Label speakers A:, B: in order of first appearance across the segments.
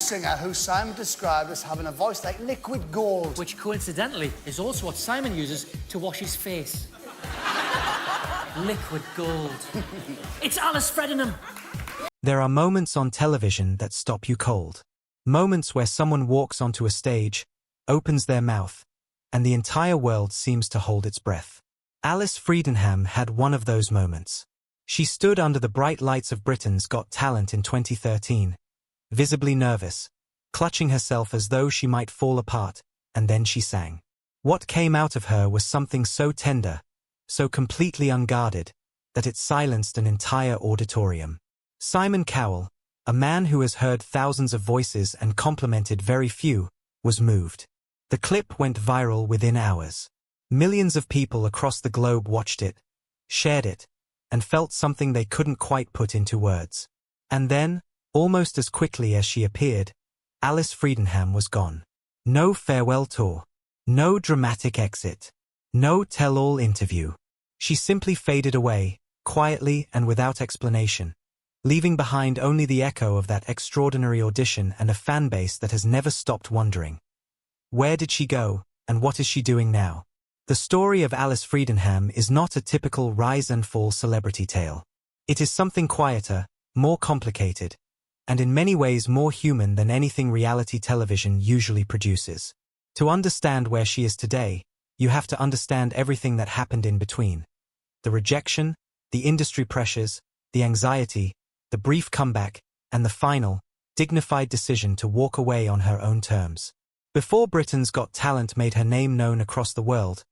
A: singer who Simon described as having a voice like liquid gold.
B: Which, coincidentally, is also what Simon uses to wash his face. Liquid gold. It's Alice Fredenham.
C: There are moments on television that stop you cold. Moments where someone walks onto a stage, opens their mouth, and the entire world seems to hold its breath. Alice Fredenham had one of those moments. She stood under the bright lights of Britain's Got Talent in 2013, visibly nervous, clutching herself as though she might fall apart, and then she sang. What came out of her was something so tender, so completely unguarded, that it silenced an entire auditorium. Simon Cowell, a man who has heard thousands of voices and complimented very few, was moved. The clip went viral within hours. Millions of people across the globe watched it, shared it, and felt something they couldn't quite put into words. And then, almost as quickly as she appeared, Alice Fredenham was gone. No farewell tour. No dramatic exit. No tell-all interview. She simply faded away, quietly and without explanation, leaving behind only the echo of that extraordinary audition and a fanbase that has never stopped wondering. Where did she go, and what is she doing now? The story of Alice Fredenham is not a typical rise and fall celebrity tale. It is something quieter, more complicated, and in many ways more human than anything reality television usually produces. To understand where she is today, you have to understand everything that happened in between. The rejection, the industry pressures, the anxiety, the brief comeback, and the final, dignified decision to walk away on her own terms. Before Britain's Got Talent made her name known across the world,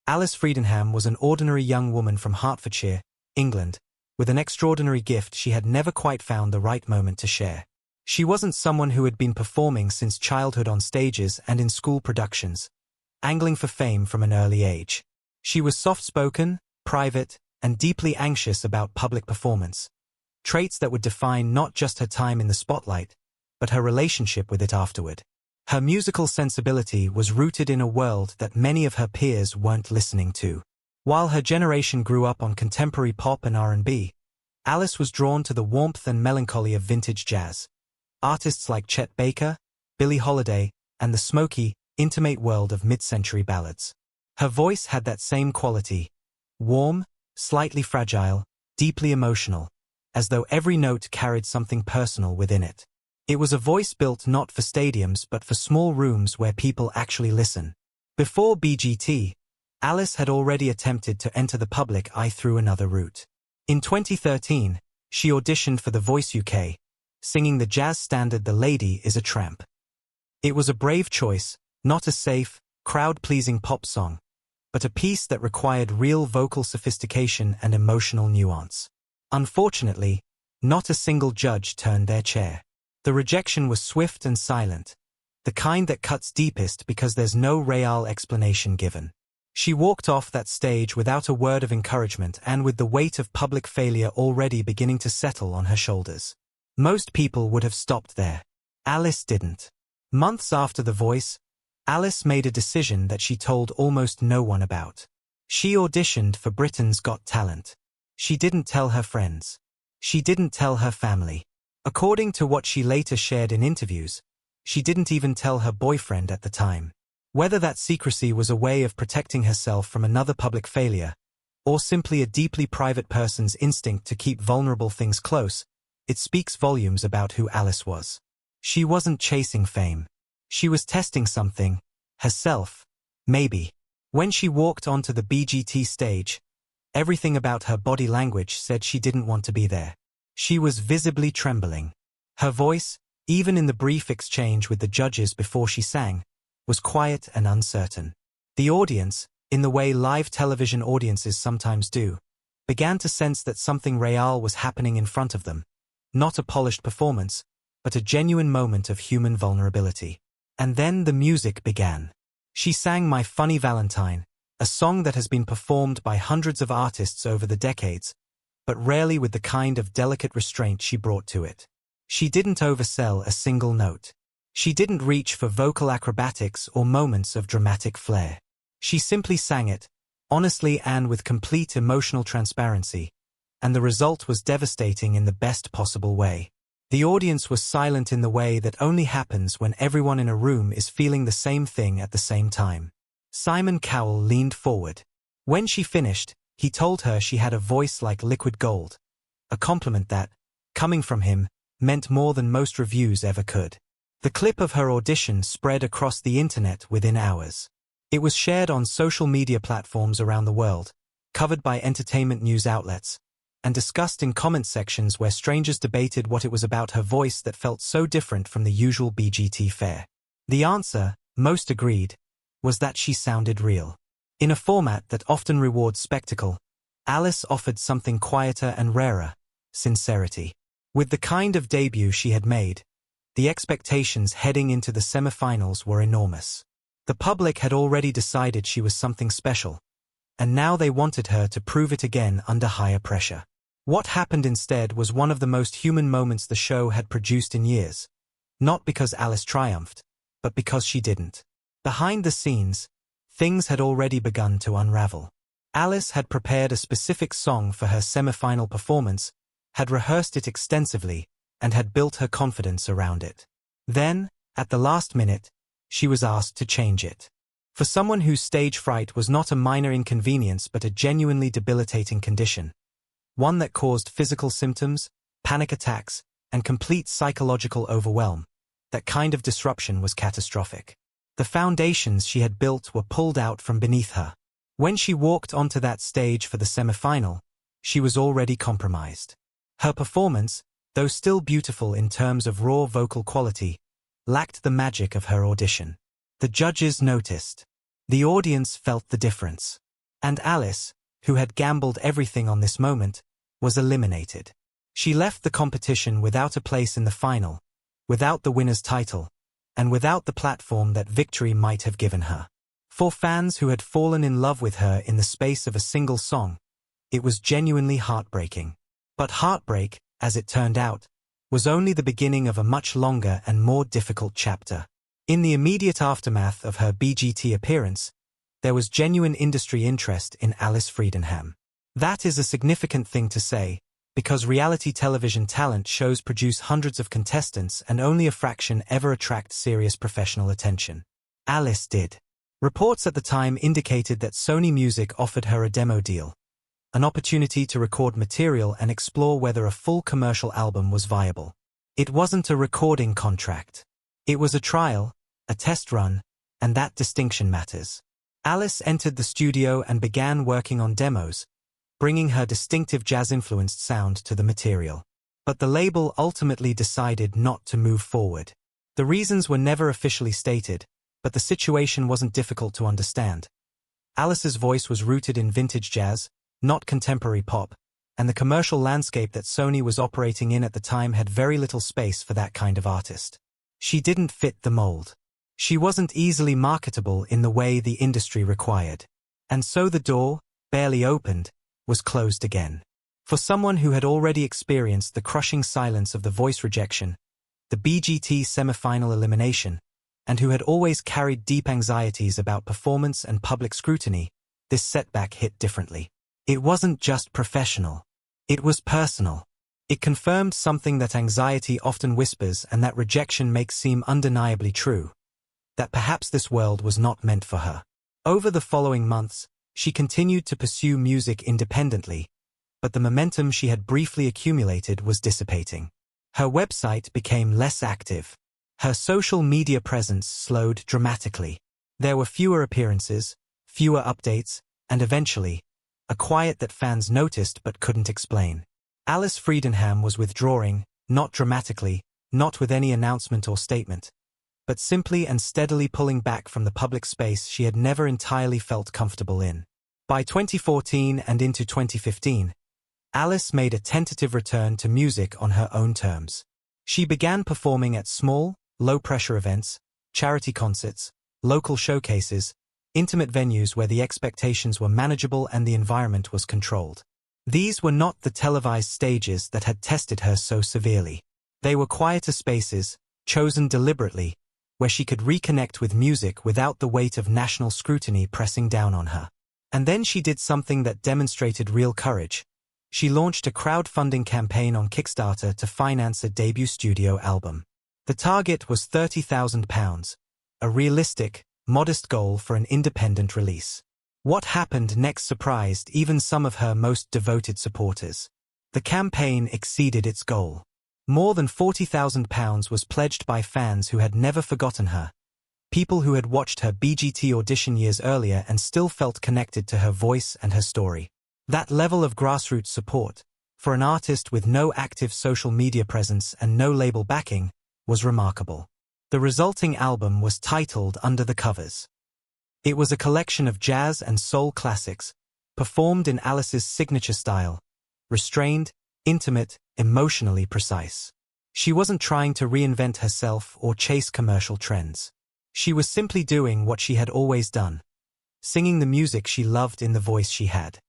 C: Alice Fredenham was an ordinary young woman from Hertfordshire, England, with an extraordinary gift she had never quite found the right moment to share. She wasn't someone who had been performing since childhood on stages and in school productions, angling for fame from an early age. She was soft-spoken, private, and deeply anxious about public performance, traits that would define not just her time in the spotlight, but her relationship with it afterward. Her musical sensibility was rooted in a world that many of her peers weren't listening to. While her generation grew up on contemporary pop and R&B, Alice was drawn to the warmth and melancholy of vintage jazz. Artists like Chet Baker, Billie Holiday, and the smoky, intimate world of mid-century ballads. Her voice had that same quality, warm, slightly fragile, deeply emotional, as though every note carried something personal within it. It was a voice built not for stadiums but for small rooms where people actually listen. Before BGT, Alice had already attempted to enter the public eye through another route. In 2013, she auditioned for The Voice UK, singing the jazz standard The Lady is a Tramp. It was a brave choice, not a safe, crowd-pleasing pop song, but a piece that required real vocal sophistication and emotional nuance. Unfortunately, not a single judge turned their chair. The rejection was swift and silent, the kind that cuts deepest because there's no real explanation given. She walked off that stage without a word of encouragement and with the weight of public failure already beginning to settle on her shoulders. Most people would have stopped there. Alice didn't. Months after The Voice, Alice made a decision that she told almost no one about. She auditioned for Britain's Got Talent. She didn't tell her friends. She didn't tell her family. According to what she later shared in interviews, she didn't even tell her boyfriend at the time. Whether that secrecy was a way of protecting herself from another public failure, or simply a deeply private person's instinct to keep vulnerable things close, it speaks volumes about who Alice was. She wasn't chasing fame. She was testing something, herself, maybe. When she walked onto the BGT stage, everything about her body language said she didn't want to be there. She was visibly trembling. Her voice, even in the brief exchange with the judges before she sang, was quiet and uncertain. The audience, in the way live television audiences sometimes do, began to sense that something real was happening in front of them, not a polished performance, but a genuine moment of human vulnerability. And then the music began. She sang My Funny Valentine, a song that has been performed by hundreds of artists over the decades, but rarely with the kind of delicate restraint she brought to it. She didn't oversell a single note. She didn't reach for vocal acrobatics or moments of dramatic flair. She simply sang it, honestly and with complete emotional transparency, and the result was devastating in the best possible way. The audience was silent in the way that only happens when everyone in a room is feeling the same thing at the same time. Simon Cowell leaned forward. When she finished, he told her she had a voice like liquid gold, a compliment that, coming from him, meant more than most reviews ever could. The clip of her audition spread across the internet within hours. It was shared on social media platforms around the world, covered by entertainment news outlets, and discussed in comment sections where strangers debated what it was about her voice that felt so different from the usual BGT fare. The answer, most agreed, was that she sounded real. In a format that often rewards spectacle, Alice offered something quieter and rarer: sincerity. With the kind of debut she had made, the expectations heading into the semifinals were enormous. The public had already decided she was something special, and now they wanted her to prove it again under higher pressure. What happened instead was one of the most human moments the show had produced in years, not because Alice triumphed, but because she didn't. Behind the scenes, things had already begun to unravel. Alice had prepared a specific song for her semifinal performance, had rehearsed it extensively, and had built her confidence around it. Then, at the last minute, she was asked to change it. For someone whose stage fright was not a minor inconvenience but a genuinely debilitating condition, one that caused physical symptoms, panic attacks, and complete psychological overwhelm, that kind of disruption was catastrophic. The foundations she had built were pulled out from beneath her. When she walked onto that stage for the semifinal, she was already compromised. Her performance, though still beautiful in terms of raw vocal quality, lacked the magic of her audition. The judges noticed. The audience felt the difference. And Alice, who had gambled everything on this moment, was eliminated. She left the competition without a place in the final, without the winner's title, and without the platform that victory might have given her. For fans who had fallen in love with her in the space of a single song, it was genuinely heartbreaking. But heartbreak, as it turned out, was only the beginning of a much longer and more difficult chapter. In the immediate aftermath of her BGT appearance, there was genuine industry interest in Alice Fredenham. That is a significant thing to say, because reality television talent shows produce hundreds of contestants and only a fraction ever attract serious professional attention. Alice did. Reports at the time indicated that Sony Music offered her a demo deal, an opportunity to record material and explore whether a full commercial album was viable. It wasn't a recording contract. It was a trial, a test run, and that distinction matters. Alice entered the studio and began working on demos, bringing her distinctive jazz-influenced sound to the material. But the label ultimately decided not to move forward. The reasons were never officially stated, but the situation wasn't difficult to understand. Alice's voice was rooted in vintage jazz, not contemporary pop, and the commercial landscape that Sony was operating in at the time had very little space for that kind of artist. She didn't fit the mold. She wasn't easily marketable in the way the industry required. And so the door, barely opened, was closed again. For someone who had already experienced the crushing silence of the voice rejection, the BGT semifinal elimination, and who had always carried deep anxieties about performance and public scrutiny, this setback hit differently. It wasn't just professional. It was personal. It confirmed something that anxiety often whispers and that rejection makes seem undeniably true: that perhaps this world was not meant for her. Over the following months, she continued to pursue music independently, but the momentum she had briefly accumulated was dissipating. Her website became less active. Her social media presence slowed dramatically. There were fewer appearances, fewer updates, and eventually, a quiet that fans noticed but couldn't explain. Alice Fredenham was withdrawing, not dramatically, not with any announcement or statement, but simply and steadily pulling back from the public space she had never entirely felt comfortable in. By 2014 and into 2015, Alice made a tentative return to music on her own terms. She began performing at small, low-pressure events, charity concerts, local showcases, intimate venues where the expectations were manageable and the environment was controlled. These were not the televised stages that had tested her so severely. They were quieter spaces, chosen deliberately, where she could reconnect with music without the weight of national scrutiny pressing down on her. And then she did something that demonstrated real courage. She launched a crowdfunding campaign on Kickstarter to finance a debut studio album. The target was £30,000, a realistic, modest goal for an independent release. What happened next surprised even some of her most devoted supporters. The campaign exceeded its goal. More than £40,000 was pledged by fans who had never forgotten her, people who had watched her BGT audition years earlier and still felt connected to her voice and her story. That level of grassroots support, for an artist with no active social media presence and no label backing, was remarkable. The resulting album was titled Under the Covers. It was a collection of jazz and soul classics, performed in Alice's signature style, restrained, intimate, emotionally precise. She wasn't trying to reinvent herself or chase commercial trends. She was simply doing what she had always done, singing the music she loved in the voice she had.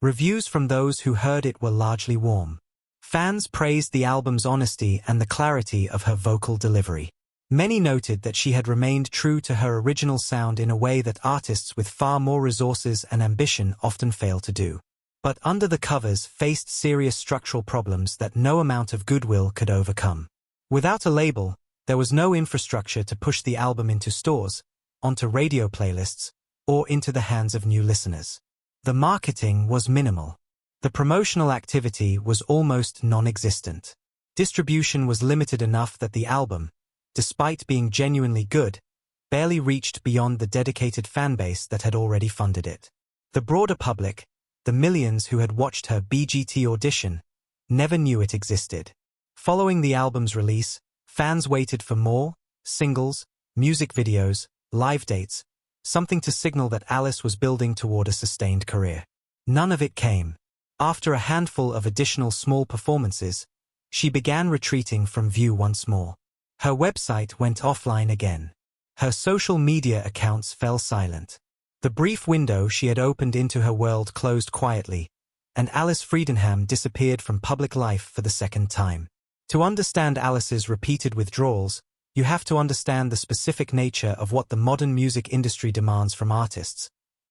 C: Reviews from those who heard it were largely warm. Fans praised the album's honesty and the clarity of her vocal delivery. Many noted that she had remained true to her original sound in a way that artists with far more resources and ambition often fail to do. But Under the Covers faced serious structural problems that no amount of goodwill could overcome. Without a label, there was no infrastructure to push the album into stores, onto radio playlists, or into the hands of new listeners. The marketing was minimal. The promotional activity was almost non-existent. Distribution was limited enough that the album, despite being genuinely good, barely reached beyond the dedicated fanbase that had already funded it. The broader public, the millions who had watched her BGT audition, never knew it existed. Following the album's release, fans waited for more, singles, music videos, live dates, something to signal that Alice was building toward a sustained career. None of it came. After a handful of additional small performances, she began retreating from view once more. Her website went offline again. Her social media accounts fell silent. The brief window she had opened into her world closed quietly, and Alice Fredenham disappeared from public life for the second time. To understand Alice's repeated withdrawals, you have to understand the specific nature of what the modern music industry demands from artists: